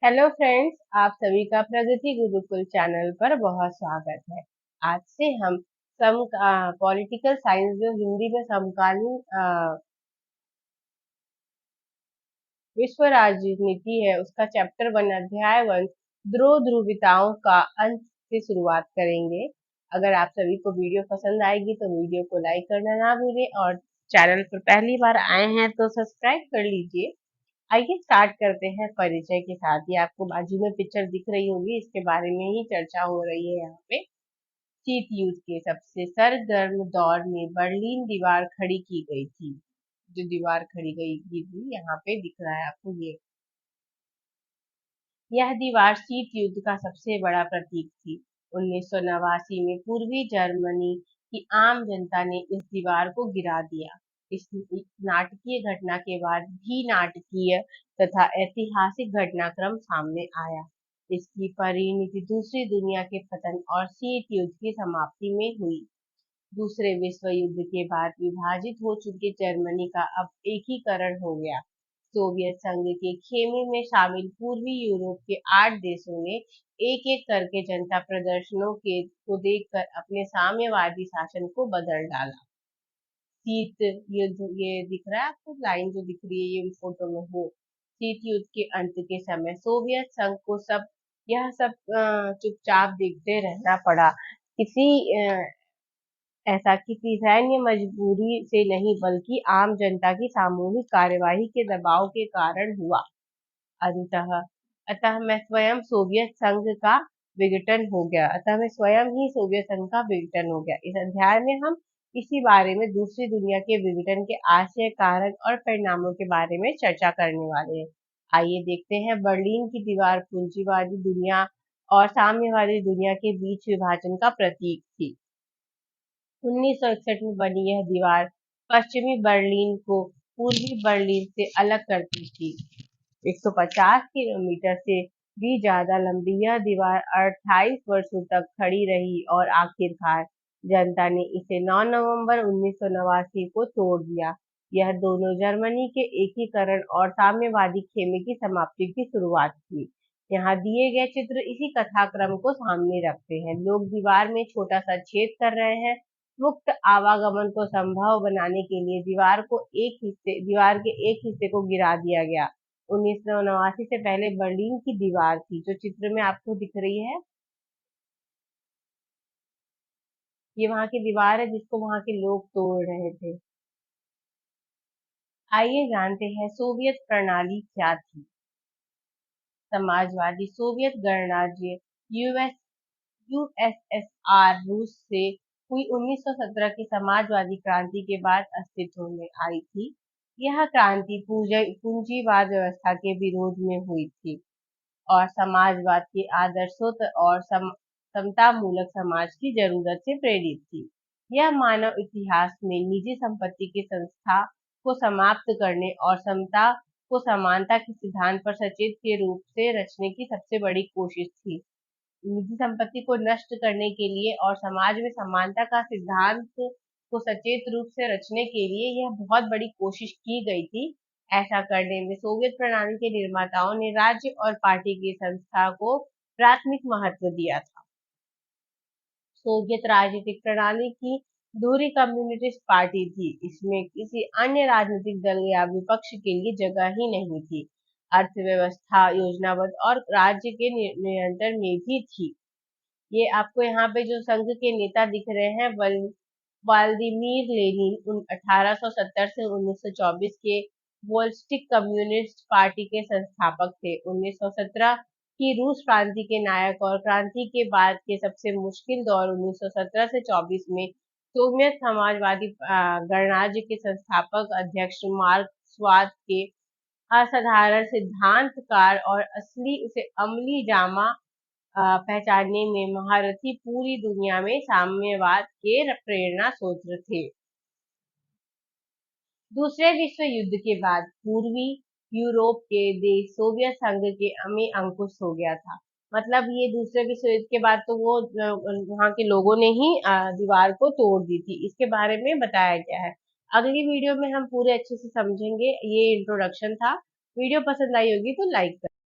Hello friends, आप सभी का प्रगति गुरुकुल चैनल पर बहुत स्वागत है। आज से हम सम पॉलिटिकल साइंस जो हिंदी में समकालीन विश्व राजनीति है उसका चैप्टर 1 अध्याय 1 ध्रुव ध्रुविताओं का अंत से शुरुआत करेंगे। अगर आप सभी को वीडियो पसंद आएगी तो वीडियो को लाइक करना ना भूलें और चैनल पर पहली बार आए हैं तो सब्सक्राइब कर लीजिए। आइए स्टार्ट करते हैं परिचय के साथ। ये आपको बाजू में पिक्चर दिख रही होगी, इसके बारे में ही चर्चा हो रही है यहाँ पे। शीत युद्ध के सबसे सरगर्म दौर में बर्लिन दीवार खड़ी की गई थी। जो दीवार खड़ी गई की थी यहाँ पे दिख रहा है आपको ये। यह दीवार शीत युद्ध का सबसे बड़ा प्रतीक थी। 1989 में पूर्वी जर्मनी की आम जनता ने इस दीवार को गिरा दिया। इस नाटकीय घटना के बाद भी नाटकीय तथा ऐतिहासिक घटनाक्रम सामने आया। इसकी परिणति दूसरी दुनिया के पतन और शीत युद्ध की समाप्ति में हुई। दूसरे विश्व युद्ध के बाद विभाजित हो चुके जर्मनी का अब एकीकरण हो गया। सोवियत संघ के खेमे में शामिल पूर्वी यूरोप के 8 देशों ने एक एक करके जनता प्रदर्शनों के को देखकर अपने साम्यवादी शासन को बदल डाला। शीत युद्ध, ये दिख रहा है आपको लाइन जो दिख रही है ये फोटो में हो। शीत युद्ध के अंत के समय सोवियत संघ को यह सब चुपचाप देखते रहना पड़ा। किसी ऐसा किसी सैन्य मजबूरी से नहीं बल्कि आम जनता की सामूहिक कार्यवाही के दबाव के कारण हुआ। अंततः अतः मैं स्वयं सोवियत संघ का विघटन हो गया अतः मैं स्वयं ही सोवियत संघ का विघटन हो गया। इस अध्याय में हम इसी बारे में दूसरी दुनिया के विघटन के आशय, कारण और परिणामों के बारे में चर्चा करने वाले हैं। आइए देखते हैं। बर्लिन की दीवार पूंजीवादी दुनिया और साम्यवादी दुनिया के बीच विभाजन का प्रतीक थी। 1961 में बनी यह दीवार पश्चिमी बर्लिन को पूर्वी बर्लिन से अलग करती थी। 150 किलोमीटर से भी ज्यादा लंबी यह दीवार 28 वर्षों तक खड़ी रही और आखिरकार जनता ने इसे 9 नवंबर 1989 को तोड़ दिया। यह दोनों जर्मनी के एकीकरण और साम्यवादी खेमे की समाप्ति की शुरुआत थी। यहाँ दिए गए चित्र इसी कथाक्रम को सामने रखते हैं। लोग दीवार में छोटा सा छेद कर रहे हैं। मुक्त आवागमन को संभव बनाने के लिए दीवार के एक हिस्से को गिरा दिया गया। 1989 से पहले बर्लिन की दीवार थी जो चित्र में आपको दिख रही है। ये वहां की दीवार है जिसको वहां के लोग तोड़ रहे थे। आइए जानते हैं सोवियत प्रणाली क्या थी। समाजवादी सोवियत गणराज्य यूएस यूएसएसआर रूस से हुई 1917 की समाजवादी क्रांति के बाद अस्तित्व में आई थी। यह क्रांति पूंजीवाद व्यवस्था के विरोध में हुई थी और समाजवाद के आदर्शों और समतामूलक समाज की जरूरत से प्रेरित थी। यह मानव इतिहास में निजी संपत्ति की संस्था को समाप्त करने और समता को समानता के सिद्धांत पर सचेत के रूप से रचने की सबसे बड़ी कोशिश थी। निजी संपत्ति को नष्ट करने के लिए और समाज में समानता का सिद्धांत को सचेत रूप से रचने के लिए यह बहुत बड़ी कोशिश की गई थी। ऐसा करने में सोवियत प्रणाली के निर्माताओं ने राज्य और पार्टी की संस्था को प्राथमिक महत्व दिया था। सोवियत राजनीतिक प्रणाली की धुरी कम्युनिस्ट पार्टी थी। इसमें किसी अन्य राजनीतिक दल या विपक्ष के लिए जगह ही नहीं थी। अर्थव्यवस्था योजनाबद्ध और राज्य के नियंत्रण में भी थी। ये आपको यहाँ पे जो संघ के नेता दिख रहे हैं, व्लादिमीर लेनिन 1870 से 1924 के बोल्शेविक कम्युनिस्ट पार्टी के संस्थापक थे। 1917 की रूस क्रांति के नायक और क्रांति के बाद के सबसे मुश्किल दौर 1917 से 24 में सोवियत समाजवादी गणराज्य के संस्थापक अध्यक्ष मार्क्सवाद के असाधारण सिद्धांतकार और असली उसे अमली जामा पहचानने में महारथी पूरी दुनिया में साम्यवाद के प्रेरणा स्रोत थे। दूसरे विश्व युद्ध के बाद पूर्वी यूरोप के देश सोवियत संघ के में अंकुश हो गया था। मतलब ये दूसरे विश्व युद्ध के बाद तो वो वहां के लोगों ने ही दीवार को तोड़ दी थी। इसके बारे में बताया गया है। अगली वीडियो में हम पूरे अच्छे से समझेंगे। ये इंट्रोडक्शन था। वीडियो पसंद आई होगी तो लाइक करें।